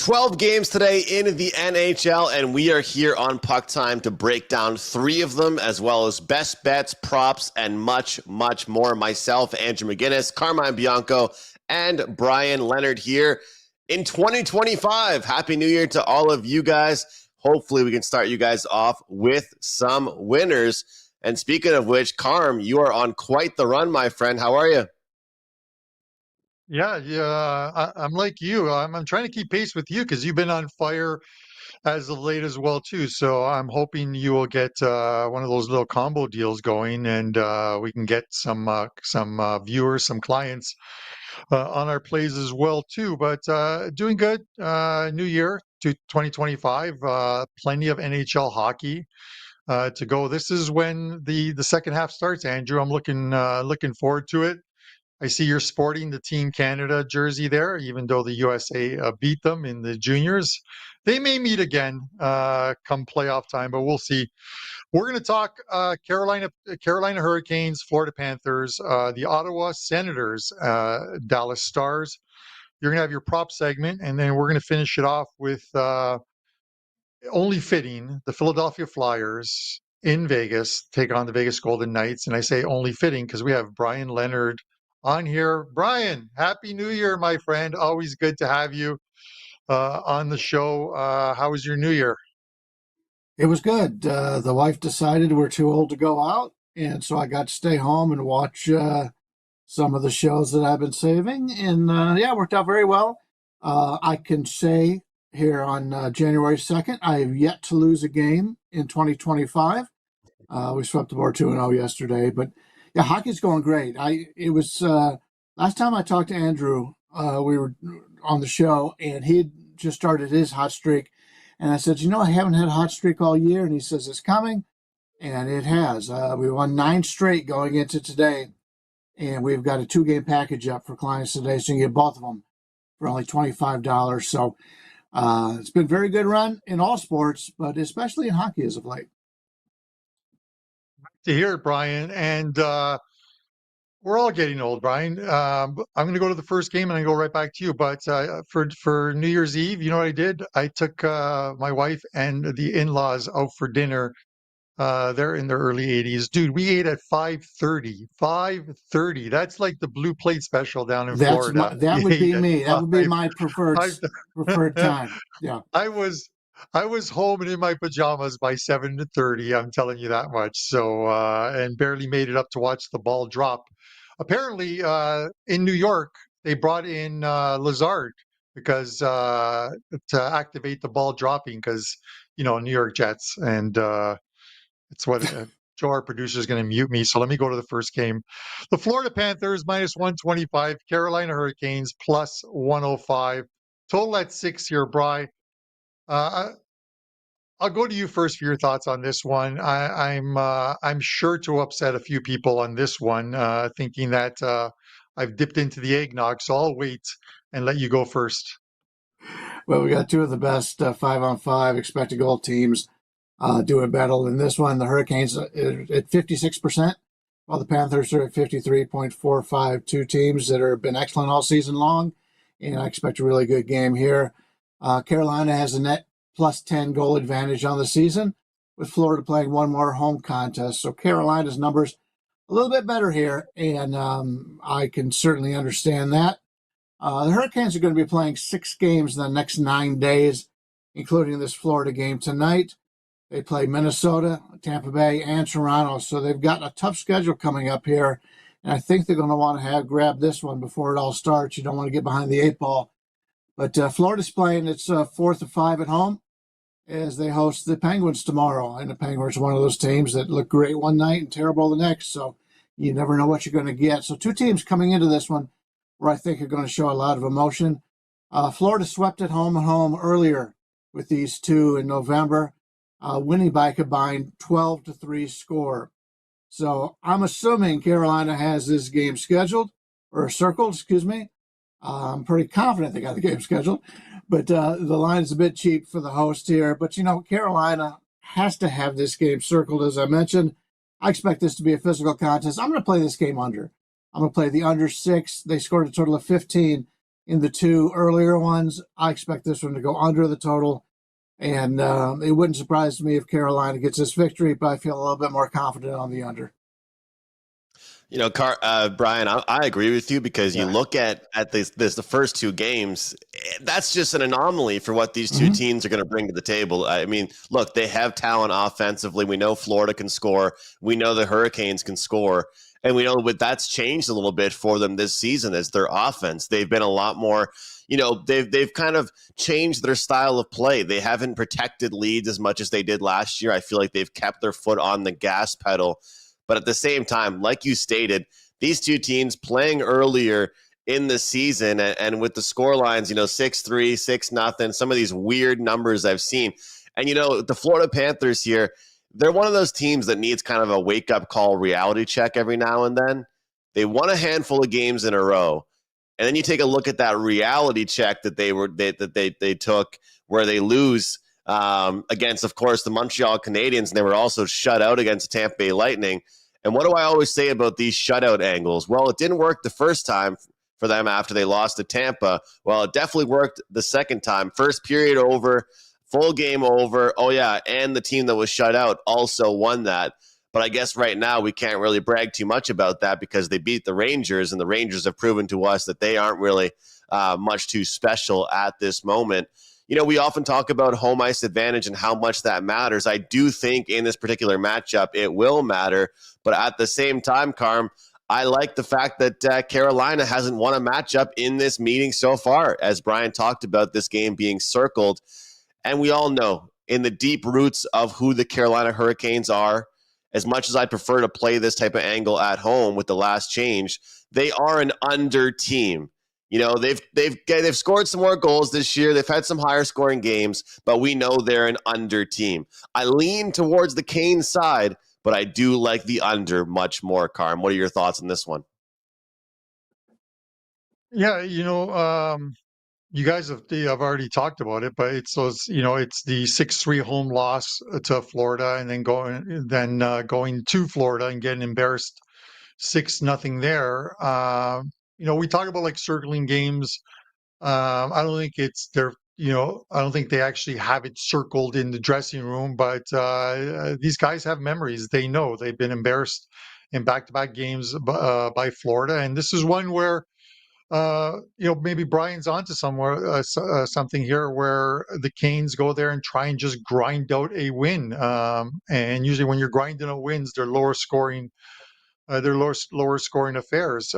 12 games today in the NHL, and we are here on PuckTime to break down 3 of them, as well as best bets, props, and much, much more. Myself, Andrew McGinnis, Carmine Bianco, and Bryan Leonard here in 2025. Happy New Year to all of you guys. Hopefully we can start you guys off with some winners. And speaking of which, Carm, you are on quite the run, my friend. How are you? Yeah. I'm like you. I'm trying to keep pace with you because you've been on fire as of late as well too. So I'm hoping you will get one of those little combo deals going, and we can get some viewers, some clients on our plays as well too. But doing good. New year to 2025. Plenty of NHL hockey to go. This is when the second half starts, Andrew. I'm looking forward to it. I see you're sporting the Team Canada jersey there, even though the USA beat them in the juniors. They may meet again come playoff time, but we'll see. We're going to talk Carolina Hurricanes, Florida Panthers, the Ottawa Senators, Dallas Stars. You're going to have your prop segment, and then we're going to finish it off with only fitting the Philadelphia Flyers in Vegas take on the Vegas Golden Knights. And I say only fitting because we have Bryan Leonard on here. Bryan, Happy New Year, my friend. Always good to have you on the show. How was your New Year? It was good. The wife decided we're too old to go out, and so I got to stay home and watch some of the shows that I've been saving. And it worked out very well. I can say here on January 2nd, I have yet to lose a game in 2025. We swept the board 2-0 yesterday, but yeah, hockey's going great. It was last time I talked to Andrew, we were on the show, and he had just started his hot streak. And I said, I haven't had a hot streak all year. And he says, it's coming. And it has. We won 9 straight going into today. And we've got a 2-game package up for clients today. So you can get both of them for only $25. So it's been a very good run in all sports, but especially in hockey as of late. To hear it, Bryan. And we're all getting old, Bryan. I'm going to go to the first game and I go right back to you. But for New Year's Eve, you know what I did? I took my wife and the in-laws out for dinner. They're in their early 80s. Dude, we ate at 5:30. 5:30. That's like the Blue Plate special down in Florida. That would be me. That would be my preferred time. Yeah. I was home and in my pajamas by 7:30. I'm telling you that much. So and barely made it up to watch the ball drop. Apparently, in New York, they brought in Lazard because to activate the ball dropping because New York Jets, and it's what Joe, our producer, is going to mute me. So let me go to the first game. The Florida Panthers -125, Carolina Hurricanes +105. Total at 6 here, Bri. I'll go to you first for your thoughts on this one. I'm sure to upset a few people on this one, thinking that I've dipped into the eggnog. So I'll wait and let you go first. Well, we got 2 of the best 5-on-5 expected goal teams doing battle in this one. The Hurricanes at 56%, while the Panthers are at 53.45. 2 teams that have been excellent all season long, and I expect a really good game here. Carolina has a net +10 goal advantage on the season, with Florida playing 1 more home contest. So Carolina's numbers a little bit better here, and I can certainly understand that. The Hurricanes are going to be playing 6 games in the next 9 days, including this Florida game tonight. They play Minnesota, Tampa Bay, and Toronto, so they've got a tough schedule coming up here, and I think they're going to want to grab this one before it all starts. You don't want to get behind the 8 ball. But Florida's playing its 4th of 5 at home as they host the Penguins tomorrow. And the Penguins are one of those teams that look great one night and terrible the next. So you never know what you're going to get. So 2 teams coming into this one where I think are going to show a lot of emotion. Florida swept at home earlier with these 2 in November, winning by a combined 12-3 score. So I'm assuming Carolina has this game scheduled or circled, I'm pretty confident they got the game scheduled, but the line is a bit cheap for the host here. But, Carolina has to have this game circled, as I mentioned. I expect this to be a physical contest. I'm going to play this game under. I'm going to play the under 6. They scored a total of 15 in the two earlier ones. I expect this one to go under the total. And it wouldn't surprise me if Carolina gets this victory, but I feel a little bit more confident on the under. You know, Brian, I agree with you because you look at the first two games, that's just an anomaly for what these two teams are going to bring to the table. I mean, look, they have talent offensively. We know Florida can score. We know the Hurricanes can score. And we know what that's changed a little bit for them this season as their offense. They've been a lot more, you know, they've kind of changed their style of play. They haven't protected leads as much as they did last year. I feel like they've kept their foot on the gas pedal. But at the same time, like you stated, these two teams playing earlier in the season and with the score lines, you know, 6-3, 6-0, some of these weird numbers I've seen. And, you know, the Florida Panthers here, they're one of those teams that needs kind of a wake-up call reality check every now and then. They won a handful of games in a row. And then you take a look at that reality check that they took where they lose against, of course, the Montreal Canadiens, and they were also shut out against the Tampa Bay Lightning. And what do I always say about these shutout angles? Well, it didn't work the first time for them after they lost to Tampa. Well, it definitely worked the second time. First period over, full game over. Oh, yeah, and the team that was shut out also won that. But I guess right now we can't really brag too much about that because they beat the Rangers, and the Rangers have proven to us that they aren't really much too special at this moment. You know, we often talk about home ice advantage and how much that matters. I do think in this particular matchup, it will matter. But at the same time, Carm, I like the fact that Carolina hasn't won a matchup in this meeting so far, as Brian talked about this game being circled. And we all know in the deep roots of who the Carolina Hurricanes are, as much as I prefer to play this type of angle at home with the last change, they are an under team. You know, they've scored some more goals this year. They've had some higher scoring games, but we know they're an under team. I lean towards the Canes side, but I do like the under much more, Carm. What are your thoughts on this one? Yeah, you know, you guys have already talked about it, but it's those, you know, it's the 6-3 home loss to Florida, and then going to Florida and getting embarrassed 6-0 there. You know, we talk about like circling games. I don't think it's their, you know, I don't think they actually have it circled in the dressing room, but these guys have memories. They know they've been embarrassed in back-to-back games by Florida, and this is one where you know, maybe Brian's onto something here where the Canes go there and try and just grind out a win. And usually when you're grinding out wins, they're lower scoring affairs.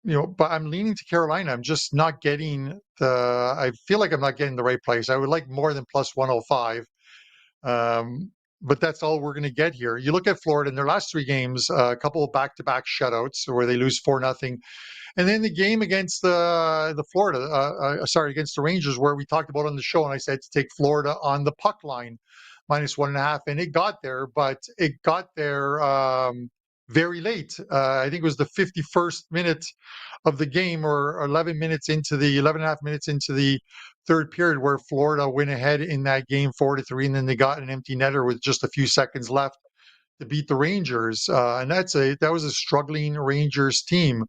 You know, but I'm leaning to Carolina. I'm just not getting I feel like I'm not getting the right price. I would like more than plus 105. But that's all we're going to get here. You look at Florida in their last three games, a couple of back-to-back shutouts where they lose 4-0. And then the game against against the Rangers, where we talked about on the show, and I said to take Florida on the puck line, -1.5, and it got there, but it got there very late. I think it was the 51st minute of the game, or 11 minutes into the 11.5 minutes into the third period, where Florida went ahead in that game 4-3, and then they got an empty netter with just a few seconds left to beat the Rangers. And that was a struggling Rangers team.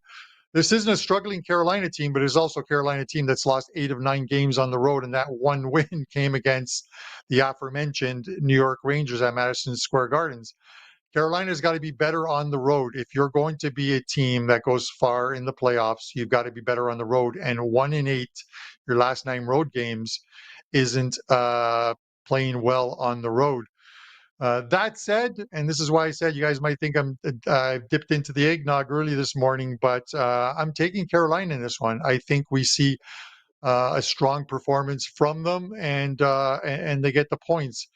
This isn't a struggling Carolina team, but it's also a Carolina team that's lost 8 of 9 games on the road, and that one win came against the aforementioned New York Rangers at Madison Square Gardens. Carolina's got to be better on the road. If you're going to be a team that goes far in the playoffs, you've got to be better on the road. And 1-8, your last 9 road games, isn't playing well on the road. That said, and this is why I said you guys might think I've dipped into the eggnog early this morning, but I'm taking Carolina in this one. I think we see a strong performance from them, and they get the points.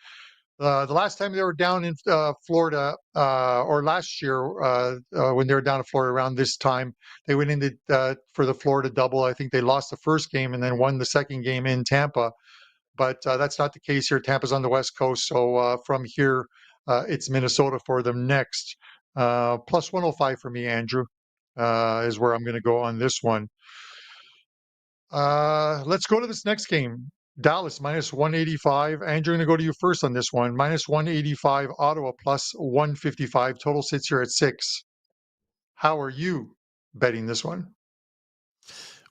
The last time they were down in Florida, or last year when they were down in Florida around this time, they went into for the Florida double. I think they lost the first game and then won the second game in Tampa. But that's not the case here. Tampa's on the West Coast, so from here, it's Minnesota for them next. Plus 105 for me, Andrew, is where I'm going to go on this one. Let's go to this next game. Dallas -185. Andrew, I'm going to go to you first on this one. -185. Ottawa plus 155. Total sits here at 6. How are you betting this one?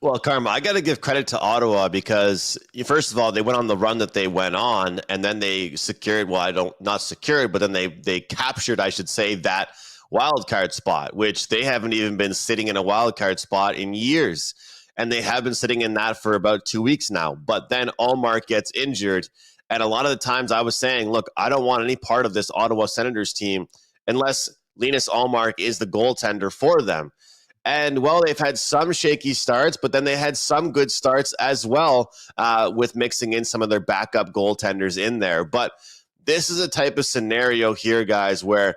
Well, Karma, I got to give credit to Ottawa because, first of all, they went on the run that they went on, and then they secured, not secured, but then they captured, I should say, that wild card spot, which they haven't even been sitting in a wild card spot in years. And they have been sitting in that for about 2 weeks now. But then Allmark gets injured. And a lot of the times I was saying, look, I don't want any part of this Ottawa Senators team unless Linus Allmark is the goaltender for them. And, well, they've had some shaky starts, but then they had some good starts as well with mixing in some of their backup goaltenders in there. But this is a type of scenario here, guys, where,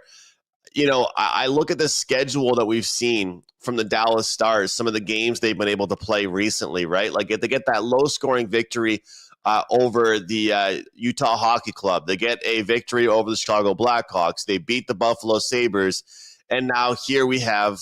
I look at the schedule that we've seen from the Dallas Stars, some of the games they've been able to play recently, right? Like if they get that low-scoring victory over the Utah Hockey Club, they get a victory over the Chicago Blackhawks, they beat the Buffalo Sabres, and now here we have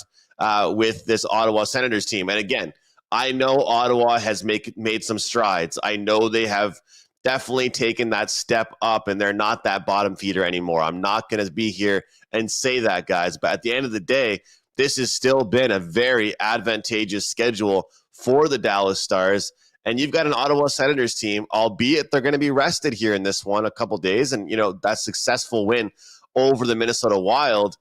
with this Ottawa Senators team. And again, I know Ottawa has made some strides. I know they have definitely taken that step up, and they're not that bottom feeder anymore. I'm not going to be here and say that, guys. But at the end of the day, this has still been a very advantageous schedule for the Dallas Stars. And you've got an Ottawa Senators team, albeit they're going to be rested here in this one a couple days. And, that successful win over the Minnesota Wild,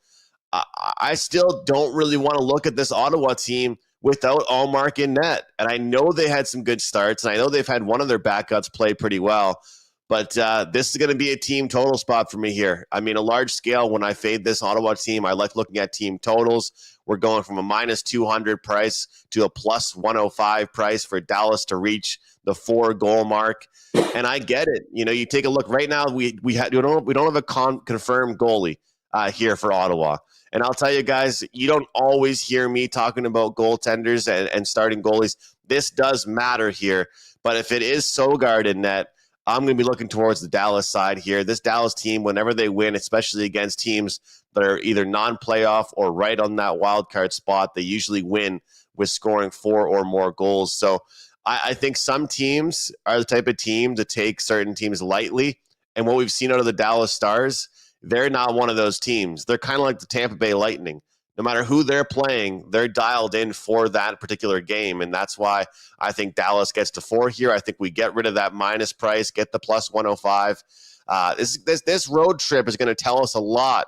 I still don't really want to look at this Ottawa team without Allmark in net. And I know they had some good starts, and I know they've had one of their backups play pretty well. But this is going to be a team total spot for me here. I mean, a large scale, when I fade this Ottawa team, I like looking at team totals. We're going from a minus 200 price to a plus 105 price for Dallas to reach the 4-goal mark. And I get it. You take a look right now, we don't have a confirmed goalie here for Ottawa. And I'll tell you guys, you don't always hear me talking about goaltenders and starting goalies. This does matter here. But if it is Sogard in net, I'm going to be looking towards the Dallas side here. This Dallas team, whenever they win, especially against teams that are either non-playoff or right on that wild card spot, they usually win with scoring 4 or more goals. So I think some teams are the type of team to take certain teams lightly. And what we've seen out of the Dallas Stars, they're not one of those teams. They're kind of like the Tampa Bay Lightning. No matter who they're playing, they're dialed in for that particular game. And that's why I think Dallas gets to 4 here. I think we get rid of that minus price, get the plus 105. This road trip is going to tell us a lot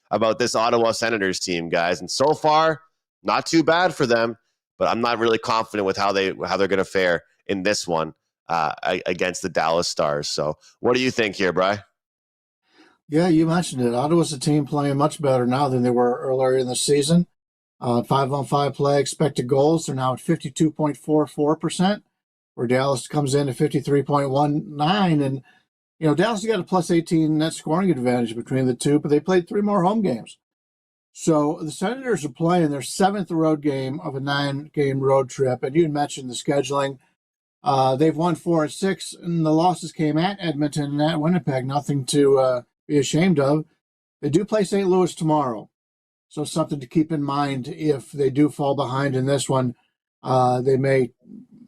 about this Ottawa Senators team, guys. And so far, not too bad for them, but I'm not really confident with how they're going to fare in this one against the Dallas Stars. So what do you think here, Bri? Yeah, you mentioned it. Ottawa's a team playing much better now than they were earlier in the season. 5-on-5 play, expected goals, they're now at 52.44%, where Dallas comes in at 53.19. And, Dallas has got a plus 18 net scoring advantage between the two, but they played 3 more home games. So the Senators are playing their 7th road game of a 9-game road trip. And you mentioned the scheduling. They've won 4 of 6, and the losses came at Edmonton and at Winnipeg. Nothing to be ashamed of. They do play St. Louis tomorrow, so something to keep in mind. If they do fall behind in this one, they may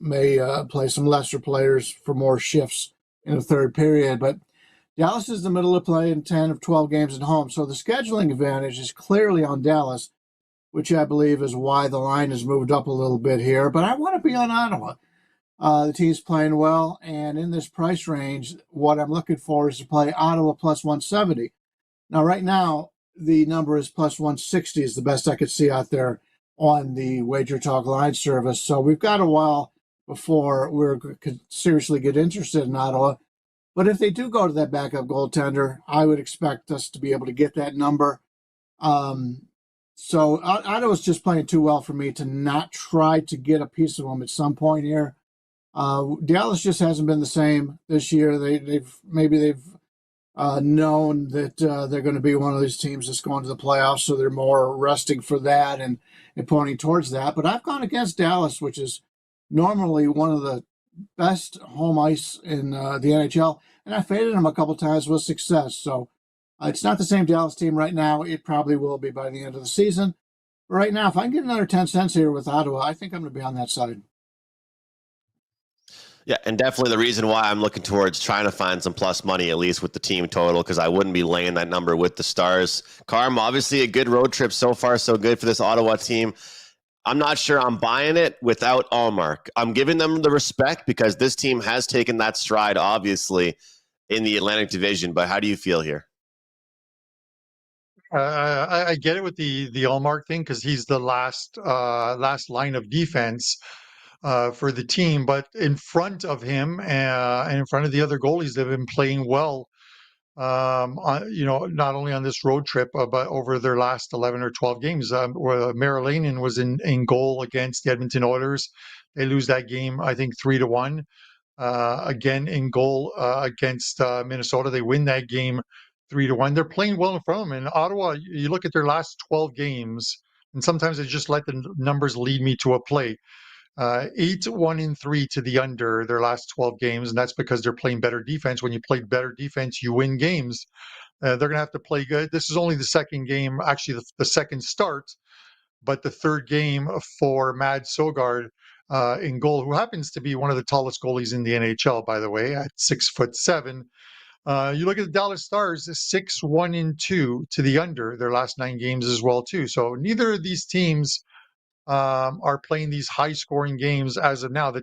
play some lesser players for more shifts in the third period. But Dallas is in the middle of playing 10 of 12 games at home, so the scheduling advantage is clearly on Dallas, which I believe is why the line has moved up a little bit here. But I want to be on Ottawa. The team's playing well, and in this price range, what I'm looking for is to play Ottawa plus 170. Now, right now, the number is plus 160 is the best I could see out there on the WagerTalk line service. So we've got a while before we could seriously get interested in Ottawa. But if they do go to that backup goaltender, I would expect us to be able to get that number. So Ottawa's just playing too well for me to not try to get a piece of them at some point here. Dallas just hasn't been the same this year. They've known that they're going to be one of these teams that's going to the playoffs, so they're more resting for that and pointing towards that. But I've gone against Dallas, which is normally one of the best home ice in the NHL, and I faded them a couple times with success. So it's not the same Dallas team right now. It probably will be by the end of the season. But right now, if I can get another 10 cents here with Ottawa, I think I'm going to be on that side. Yeah, and definitely the reason why I'm looking towards trying to find some plus money, at least with the team total, because I wouldn't be laying that number with the Stars. Carm, obviously a good road trip so far, so good for this Ottawa team. I'm not sure I'm buying it without Allmark. I'm giving them the respect because this team has taken that stride, obviously, in the Atlantic Division. But how do you feel here? I get it with the Allmark thing because he's the last line of defense for the team. But in front of him and in front of the other goalies, they've been playing well. Not only on this road trip, but over their last 11 or 12 games. Where Marilainen was in goal against the Edmonton Oilers. They lose that game, I think, 3-1. Again in goal against Minnesota. They win that game 3-1. They're playing well in front of them. In Ottawa, you look at their last 12 games, and sometimes I just let the numbers lead me to a play. 8-1-3 to the under their last 12 games, and that's because they're playing better defense. When you play better defense, you win games. They're going to have to play good. This is only the second game, actually the second start, but the third game for Mad Sogard in goal, who happens to be one of the tallest goalies in the NHL, by the way, at 6'7". You look at the Dallas Stars, 6-1-2 to the under their last 9 games as well too. So neither of these teams are playing these high-scoring games as of now. The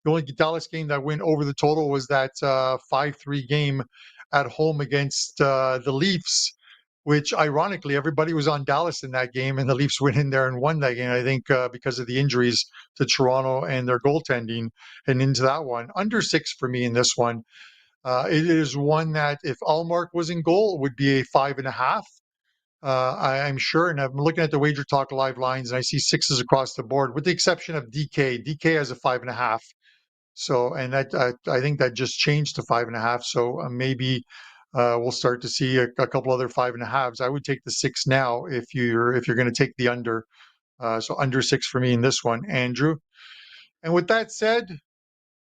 only Dallas game that went over the total was that 5-3 game at home against the Leafs, which ironically everybody was on Dallas in that game, and the Leafs went in there and won that game. I think because of the injuries to Toronto and their goaltending, and into that one under 6 for me in this one. It is one that if Allmark was in goal, it would be a 5.5. I'm sure, and I'm looking at the WagerTalk live lines, and I see 6s across the board, with the exception of DK. DK has a 5.5. So, and that I think that just changed to 5.5. So maybe we'll start to see a couple other 5.5s. I would take the 6 now if you're going to take the under. So under 6 for me in this one, Andrew. And with that said,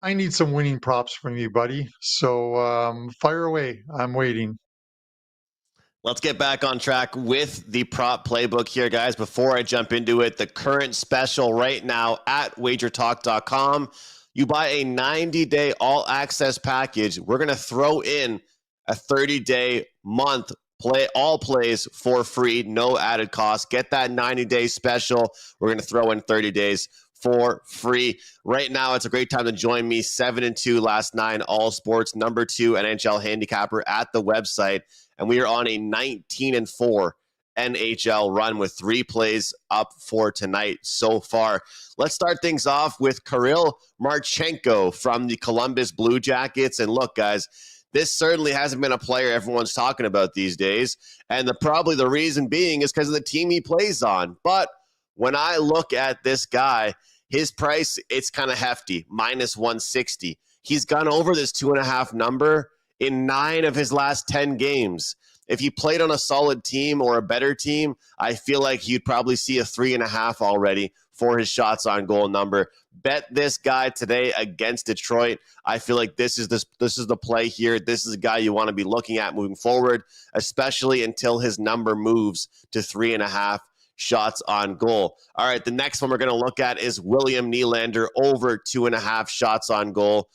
I need some winning props from you, buddy. So fire away. I'm waiting. Let's get back on track with the prop playbook here, guys. Before I jump into it, the current special right now at wagertalk.com. You buy a 90-day all-access package. We're going to throw in a 30-day month play all plays for free, no added cost. Get that 90-day special. We're going to throw in 30 days for free. Right now, it's a great time to join me. 7-2 last 9 all sports, number 2 NHL handicapper at the website. And we are on a 19-4 NHL run with 3 plays up for tonight so far. Let's start things off with Kirill Marchenko from the Columbus Blue Jackets. And look, guys, this certainly hasn't been a player everyone's talking about these days. And probably the reason being is because of the team he plays on. But when I look at this guy, his price, it's kind of hefty, minus 160. He's gone over this 2.5 number in 9 of his last 10 games. If he played on a solid team or a better team, I feel like you'd probably see a 3.5 already for his shots on goal number. Bet this guy today against Detroit. I feel like this is the play here. This is a guy you want to be looking at moving forward, especially until his number moves to 3.5 shots on goal. All right, the next one we're going to look at is William Nylander over 2.5 shots on goal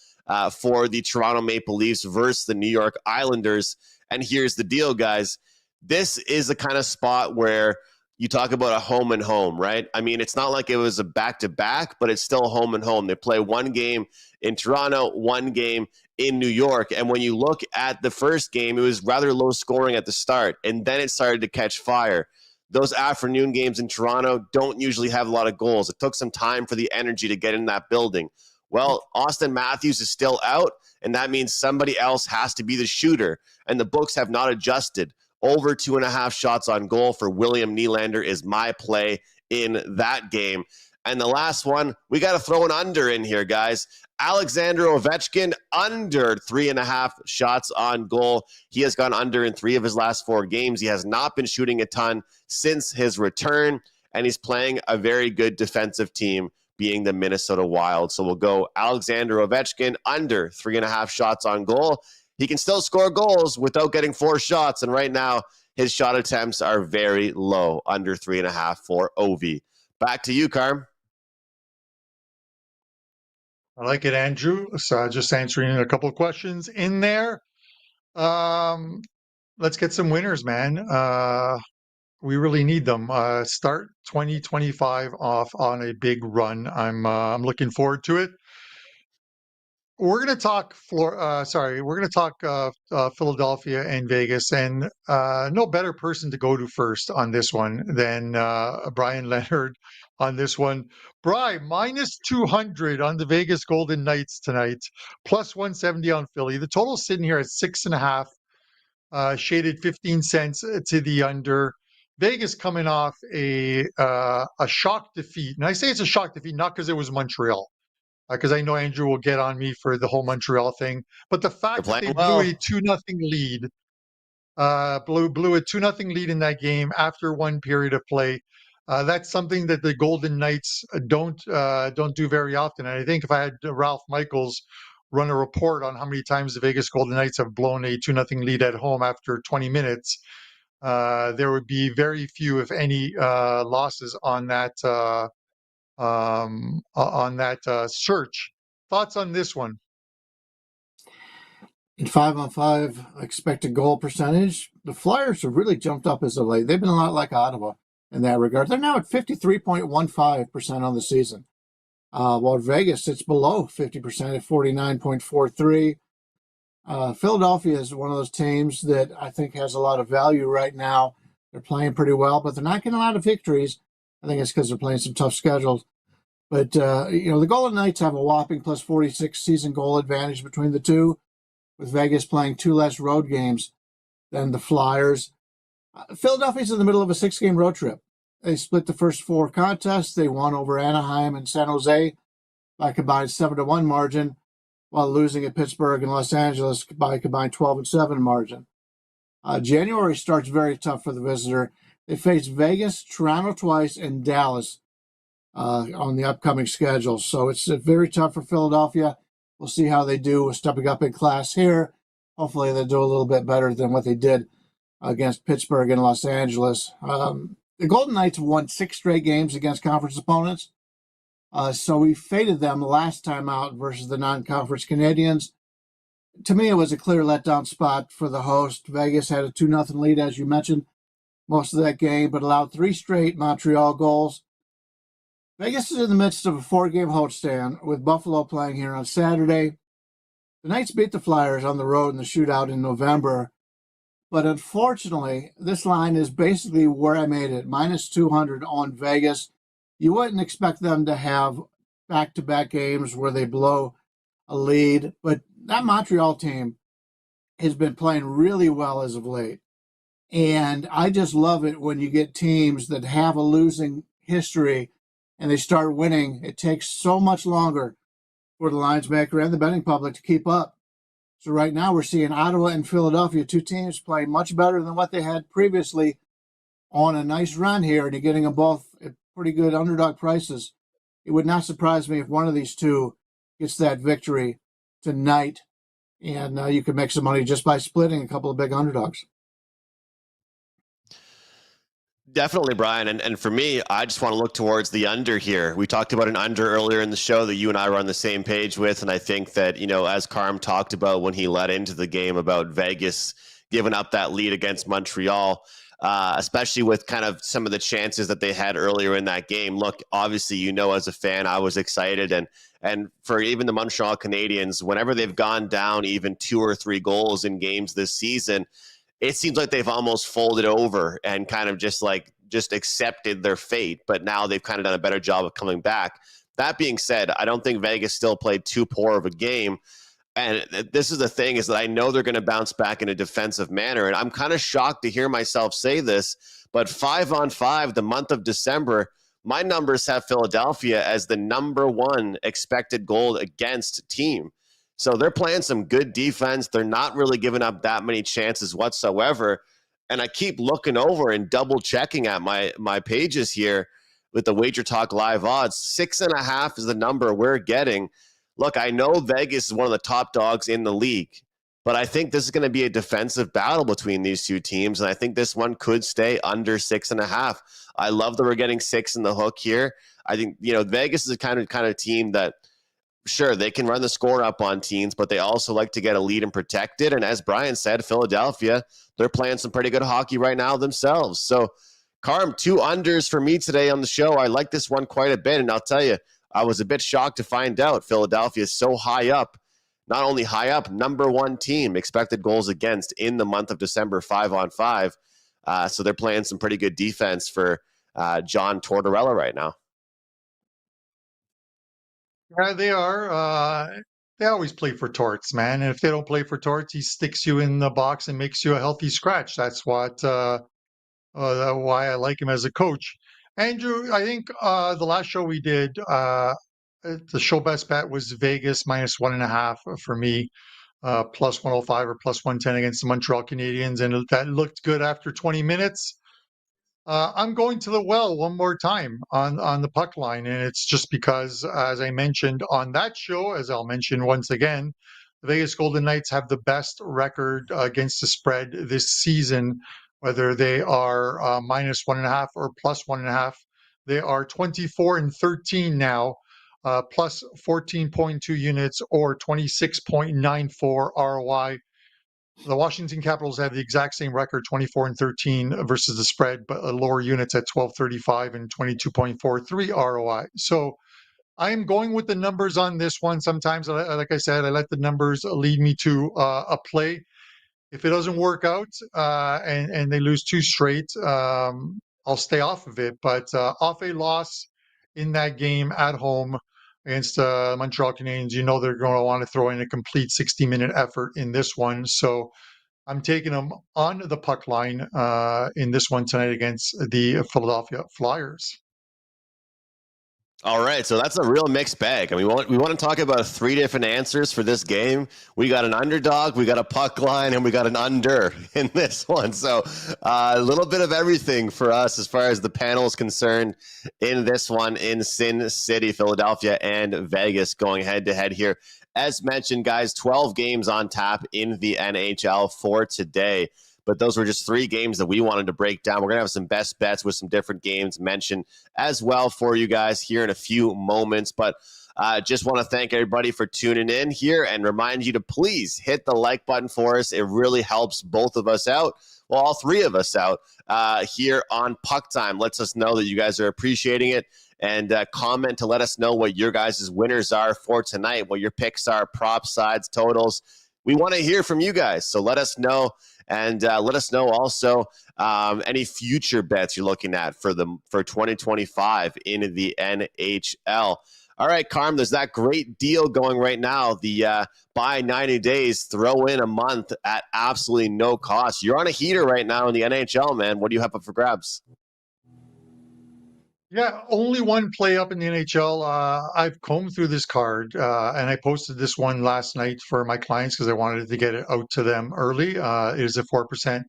for the Toronto Maple Leafs versus the New York Islanders. And here's the deal, guys. This is the kind of spot where you talk about a home and home, right? I mean, it's not like it was a back-to-back, but it's still home and home. They play one game in Toronto, one game in New York. And when you look at the first game, it was rather low scoring at the start, and then it started to catch fire. Those afternoon games in Toronto don't usually have a lot of goals. It took some time for the energy to get in that building. Well, Austin Matthews is still out, and that means somebody else has to be the shooter, and the books have not adjusted. Over 2.5 shots on goal for William Nylander is my play in that game. And the last one, we got to throw an under in here, guys. Alexander Ovechkin, under 3.5 shots on goal. He has gone under in 3 of his last 4 games. He has not been shooting a ton since his return, and he's playing a very good defensive team, being the Minnesota Wild. So we'll go Alexander Ovechkin, under 3.5 shots on goal. He can still score goals without getting 4 shots, and right now his shot attempts are very low, under 3.5 for Ovi. Back to you, Carm. I like it, Andrew. So just answering a couple of questions in there. Let's get some winners, man. We really need them. Start 2025 off on a big run. I'm looking forward to it. We're going to talk we're going to talk Philadelphia and Vegas, and no better person to go to first on this one than Brian Leonard on this one. Brian, minus 200 on the Vegas Golden Knights tonight, plus 170 on Philly. The total's sitting here at 6.5, shaded 15 cents to the under. Vegas coming off a shock defeat. And I say it's a shock defeat, not because it was Montreal, because I know Andrew will get on me for the whole Montreal thing. But the fact that they blew a 2-0 lead, blew a 2-0 lead in that game after one period of play, that's something that the Golden Knights don't do very often. And I think if I had Ralph Michaels run a report on how many times the Vegas Golden Knights have blown a 2-0 lead at home after 20 minutes, there would be very few, if any, losses on that search. Thoughts on this one? In 5-on-5 expected goal percentage, the Flyers have really jumped up as of late. They've been a lot like Ottawa in that regard. They're now at 53.15% on the season, while Vegas sits below 50% at 49.43. Philadelphia is one of those teams that I think has a lot of value right now. They're playing pretty well, but they're not getting a lot of victories. I think it's because they're playing some tough schedules. But, the Golden Knights have a whopping plus 46 season goal advantage between the two, with Vegas playing 2 less road games than the Flyers. Philadelphia's in the middle of a 6-game road trip. They split the first 4 contests. They won over Anaheim and San Jose by a combined 7-1 margin, while losing at Pittsburgh and Los Angeles by a combined 12-7 margin. January starts very tough for the visitor. They face Vegas, Toronto twice, and Dallas on the upcoming schedule. So it's very tough for Philadelphia. We'll see how they do with stepping up in class here. Hopefully they'll do a little bit better than what they did against Pittsburgh and Los Angeles. The Golden Knights won 6 straight games against conference opponents. So we faded them last time out versus the non-conference Canadiens. To me, it was a clear letdown spot for the host. Vegas had a 2-0 lead, as you mentioned, most of that game, but allowed 3 straight Montreal goals. Vegas is in the midst of a 4-game homestand, with Buffalo playing here on Saturday. The Knights beat the Flyers on the road in the shootout in November, but unfortunately, this line is basically where I made it, minus 200 on Vegas. You wouldn't expect them to have back-to-back games where they blow a lead, but that Montreal team has been playing really well as of late. And I just love it when you get teams that have a losing history and they start winning. It takes so much longer for the lines maker and the betting public to keep up. So right now we're seeing Ottawa and Philadelphia, 2 teams playing much better than what they had previously, on a nice run here, and you're getting them both at pretty good underdog prices. It would not surprise me if one of these two gets that victory tonight, and you could make some money just by splitting a couple of big underdogs. Definitely, Brian. And for me, I just want to look towards the under here. We talked about an under earlier in the show that you and I were on the same page with. And I think that, as Carm talked about when he led into the game about Vegas giving up that lead against Montreal, especially with kind of some of the chances that they had earlier in that game. Look, obviously, as a fan, I was excited. And for even the Montreal Canadiens, whenever they've gone down even 2 or 3 goals in games this season, it seems like they've almost folded over and kind of just accepted their fate. But now they've kind of done a better job of coming back. That being said, I don't think Vegas still played too poor of a game. And this is the thing, is that I know they're going to bounce back in a defensive manner. And I'm kind of shocked to hear myself say this, but 5-on-5, the month of December, my numbers have Philadelphia as the number 1 expected goal against team. So they're playing some good defense. They're not really giving up that many chances whatsoever. And I keep looking over and double checking at my pages here with the WagerTalk live odds. 6.5 is the number we're getting. Look, I know Vegas is one of the top dogs in the league, but I think this is going to be a defensive battle between these 2 teams. And I think this one could stay under 6.5. I love that we're getting 6 in the hook here. I think, Vegas is a kind of team that, sure, they can run the score up on teams, but they also like to get a lead and protect it. And as Brian said, Philadelphia, they're playing some pretty good hockey right now themselves. So Carm, 2 unders for me today on the show. I like this one quite a bit, and I'll tell you, I was a bit shocked to find out Philadelphia is so high up. Not only high up, number 1 team expected goals against in the month of December, 5-on-5. So they're playing some pretty good defense for John Tortorella right now. Yeah, they are. They always play for Torts, man. And if they don't play for Torts, he sticks you in the box and makes you a healthy scratch. That's why I like him as a coach. Andrew, I think the last show we did, the show best bet was Vegas -1.5 for me, plus 105 or plus 110 against the Montreal Canadiens, and that looked good after 20 minutes. I'm going to the well one more time on the puck line, and it's just because, as I mentioned on that show, as I'll mention once again, the Vegas Golden Knights have the best record against the spread this season, whether they are -1.5 or plus 1.5. They are 24-13 now, plus 14.2 units or 26.94 ROI. The Washington Capitals have the exact same record, 24-13 versus the spread, but lower units at 12.35 and 22.43 ROI. So I'm going with the numbers on this one. Sometimes, like I said, I let the numbers lead me to a play. If it doesn't work out and they lose 2 straight, I'll stay off of it. But off a loss in that game at home against Montreal Canadiens, you know they're going to want to throw in a complete 60-minute effort in this one. So I'm taking them on the puck line in this one tonight against the Philadelphia Flyers. All right, so that's a real mixed bag. I mean, we want to talk about 3 different answers for this game. We got an underdog, we got a puck line, and we got an under in this one. So a little bit of everything for us as far as the panel is concerned in this one in Sin City, Philadelphia, and Vegas going head-to-head here. As mentioned, guys, 12 games on tap in the NHL for today. But those were just 3 games that we wanted to break down. We're going to have some best bets with some different games mentioned as well for you guys here in a few moments. But just want to thank everybody for tuning in here and remind you to please hit the like button for us. It really helps both of us out. Well, all 3 of us out here on PuckTime. Lets us know that you guys are appreciating it. And comment to let us know what your guys' winners are for tonight, what your picks are, props, sides, totals. We want to hear from you guys. So let us know. And let us know also any future bets you're looking at for 2025 in the NHL. All right, Carm, there's that great deal going right now. The buy 90 days, throw in a month at absolutely no cost. You're on a heater right now in the NHL, man. What do you have up for grabs? Yeah, only one play up in the NHL. I've combed through this card, and I posted this one last night for my clients because I wanted to get it out to them early. It is a 4%,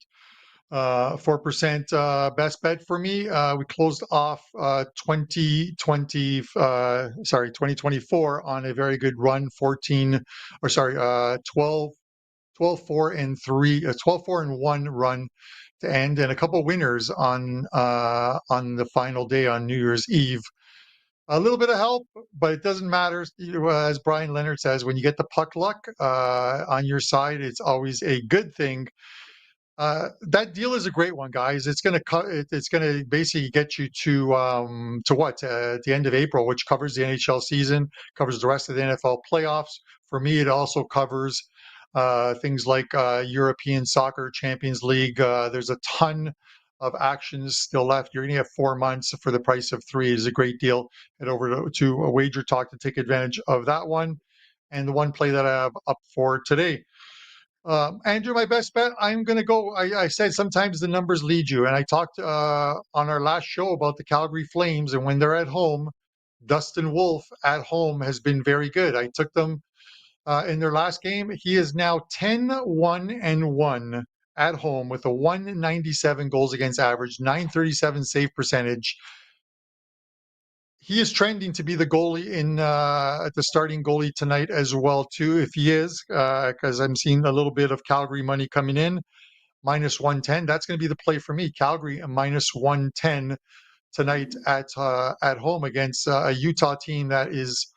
4% best bet for me. We closed off 2024 on a very good run, 12-4-1 run to end, and a couple winners on the final day on New Year's Eve. A little bit of help, but it doesn't matter. As Brian Leonard says, when you get the puck luck on your side, it's always a good thing. That deal is a great one, guys. It's going to basically get you to what at the end of April, which covers the NHL season, covers the rest of the NFL playoffs. For me, it also covers things like European Soccer Champions League. There's a ton of actions still left. You're going to have 4 months for the price of 3. It is a great deal. Head over to WagerTalk to take advantage of that one. And the one play that I have up for today. Andrew, my best bet, I'm going to go. I said sometimes the numbers lead you. And I talked on our last show about the Calgary Flames. And when they're at home, Dustin Wolf at home has been very good. I took them in their last game. He is now 10-1-1 at home with a 197 goals against average, 937 save percentage. He is trending to be the goalie the starting goalie tonight as well too. If he is, because I'm seeing a little bit of Calgary money coming in, -110. That's going to be the play for me. Calgary -110 tonight at home against a Utah team that is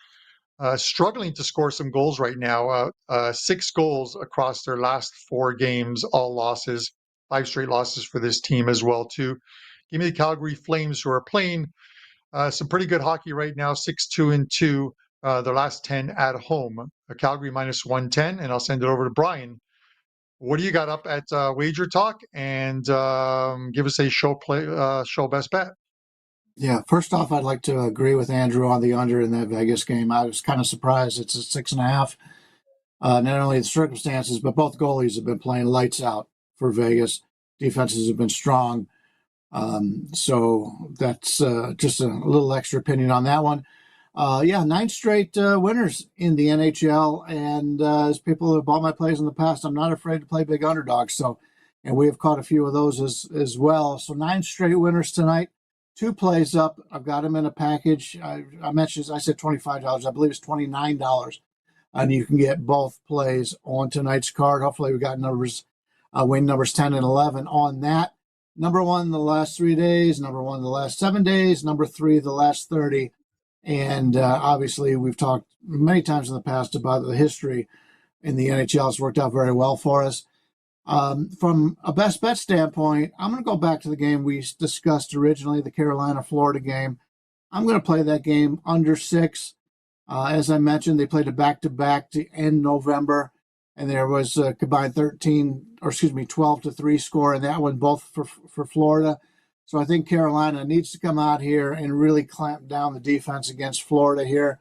struggling to score some goals right now. 6 goals across their last 4 games, all losses, 5 straight losses for this team as well too. Give me the Calgary Flames, who are playing some pretty good hockey right now, 6-2-2, their last 10 at home. Calgary -110, and I'll send it over to Brian. What do you got up at WagerTalk? And give us a show best bet. Yeah, first off, I'd like to agree with Andrew on the under in that Vegas game. I was kind of surprised it's a 6.5. Not only the circumstances, but both goalies have been playing lights out for Vegas. Defenses have been strong. So that's just a little extra opinion on that one. 9 straight winners in the NHL. And as people have bought my plays in the past, I'm not afraid to play big underdogs. So, and we have caught a few of those as well. So 9 straight winners tonight. 2 plays up. I've got them in a package. I said $25. I believe it's $29. And you can get both plays on tonight's card. Hopefully we got win numbers 10 and 11 on that. Number 1 the last 3 days, number 1 the last 7 days, number 3 the last 30. And obviously we've talked many times in the past about the history in the NHL. It's worked out very well for us. From a best bet standpoint, I'm going to go back to the game we discussed originally, the Carolina-Florida game. I'm going to play that game under 6. As I mentioned, they played a back-to-back to end November, and there was a combined 12-3 score in that one, both for Florida. So I think Carolina needs to come out here and really clamp down the defense against Florida here.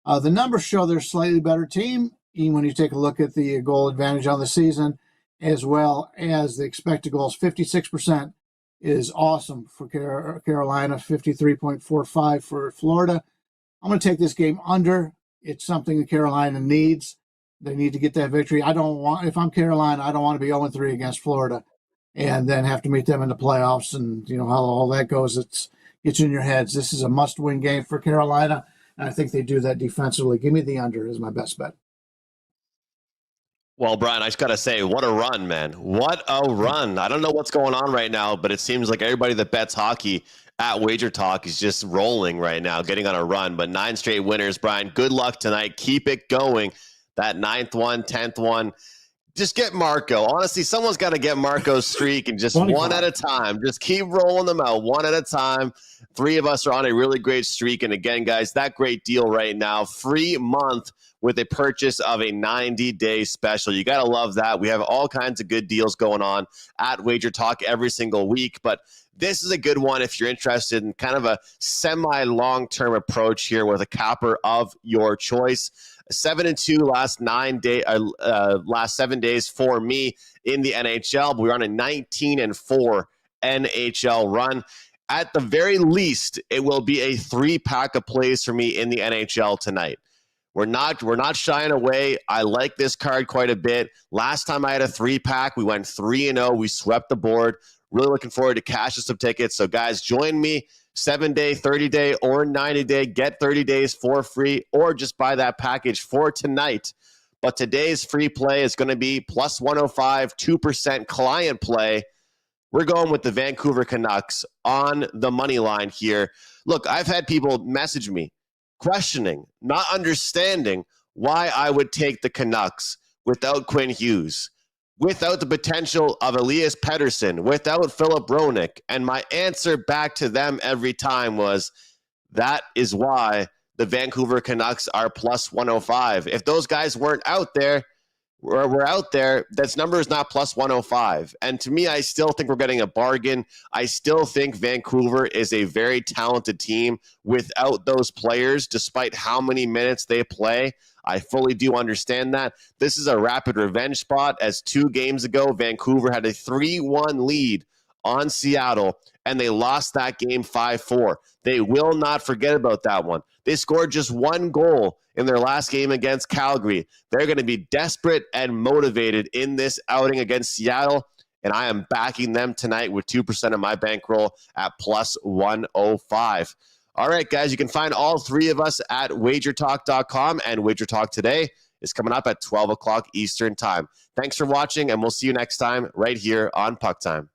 The numbers show they're a slightly better team, even when you take a look at the goal advantage on the season, as well as the expected goals. 56% is awesome for Carolina, 53.45 for Florida. I'm going to take this game under. It's something that Carolina needs. They need to get that victory. If I'm Carolina, I don't want to be 0-3 against Florida and then have to meet them in the playoffs. And you know how all that goes. It's in your heads. This is a must-win game for Carolina, and I think they do that defensively. Give me the under as my best bet. Well, Brian, I just got to say, what a run, man. What a run. I don't know what's going on right now, but it seems like everybody that bets hockey at WagerTalk is just rolling right now, getting on a run. But 9 straight winners, Brian. Good luck tonight. Keep it going. That 9th one, 10th one. Just get Marco. Honestly, someone's got to get Marco's streak, and just 25. One at a time. Just keep rolling them out one at a time. 3 of us are on a really great streak. And again, guys, that great deal right now. Free month with a purchase of a 90-day special. You got to love that. We have all kinds of good deals going on at WagerTalk every single week. But this is a good one if you're interested in kind of a semi-long-term approach here with a capper of your choice. 7-2 last 7 days for me in the NHL. But we're on a 19-4 NHL run. At the very least, it will be a 3-pack of plays for me in the NHL tonight. We're not shying away. I like this card quite a bit. Last time I had a 3-pack, we went 3-0. We swept the board. Really looking forward to cashing some tickets. So, guys, join me 7-day, 30-day, or 90-day. Get 30 days for free, or just buy that package for tonight. But today's free play is going to be plus 105, 2% client play. We're going with the Vancouver Canucks on the money line here. Look, I've had people message me questioning, not understanding why I would take the Canucks without Quinn Hughes, without the potential of Elias Pettersson, without Philip Roenick. And my answer back to them every time was, that is why the Vancouver Canucks are plus 105. If those guys weren't out there, we're out there, that number is not plus 105. And to me, I still think we're getting a bargain. I still think Vancouver is a very talented team without those players, despite how many minutes they play. I fully do understand that. This is a rapid revenge spot, as 2 games ago, Vancouver had a 3-1 lead on Seattle, and they lost that game 5-4. They will not forget about that one. They scored just 1 goal in their last game against Calgary. They're going to be desperate and motivated in this outing against Seattle, and I am backing them tonight with 2% of my bankroll at plus 105. All right, guys, you can find all 3 of us at WagerTalk.com, and WagerTalk today is coming up at 12 o'clock Eastern Time. Thanks for watching, and we'll see you next time right here on PuckTime.